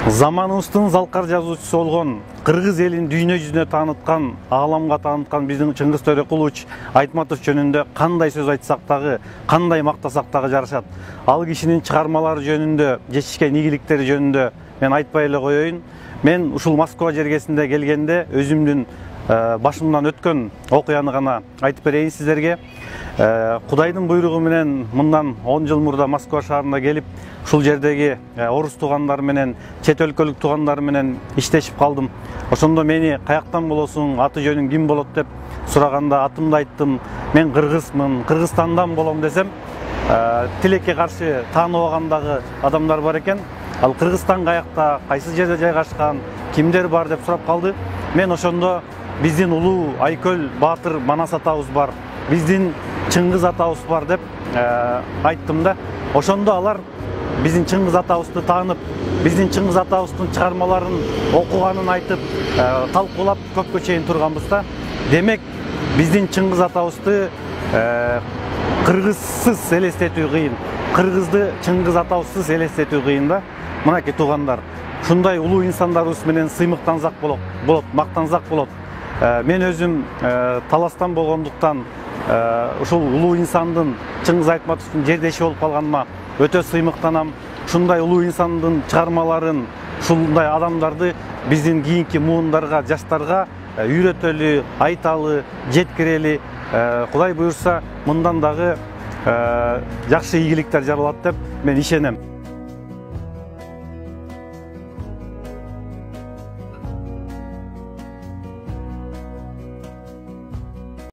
Заманыбыздын залкар жазуучусу болгон, кыргыз элин дүйнө жүзүнө тааныткан, ааламга тааныткан биздин Чыңгыз Төрөкулович Айтматов жөнүндө кандай сөз айтсак дагы, кандай мактасак дагы жарашат. Ал кишинин чыгармалары жөнүндө, жечишкен ийгиликтери жөнүндө мен айтпай эле коеюн. Мен ушул Москва жергесинде келгенде өзүмдүн башымдан өткөн окуяны гана айтып берейин сиздерге. Кудайдын буйругу менен мындан 10 жыл мурда Москва шаарына келип, ушул жердеги орус туугандар менен, чет өлкөлүк туугандар менен иштешип калдым. Ошондо мени каяктан болосуң, аты жөнүң ким болот деп сураганда атымды айттым. Мен кыргызмын, Кыргызстандан болом десем, тилекке каршы тааныбагандагы адамдар бар экен. Ал Кыргызстан каякта, кайсы жерде жайгашкан, кимдер бар деп сурап калды. Мен ошондо биздин улуу Айкөл Баатыр Манас атабыз бар, биздин Чыңгыз атабыз бар деп айттым да. Ошондо алар биздин Чыңгыз атабызды таанып, биздин Чыңгыз атабыздын чыгармаларын окуганын айтып, талкуулап көпкө чейин турганбыз да. Демек, биздин Чыңгыз атабызды кыргызсыз элестетүү кыйын. Кыргызды Чыңгыз атабызсыз элестетүү кыйын да. Мынакей туугандар, ушундай улуу инсандарыбыз менен сыймыктансак болот, мактансак болот. Мен өзүм таластан болгондуктан ушул улуу инсандын, Чыңгыз Айтматовдун жердеши болуп калганыма өтө сыймыктанам. Ушундай улуу инсандын чыгармаларын, ушундай адамдарды биздин кийинки муундарга, жаштарга үйрөтөлү, айталы, жеткирели. Кудай буйрса, мындан дагы жакшы ийгиликтер жаралат деп мен ишенем.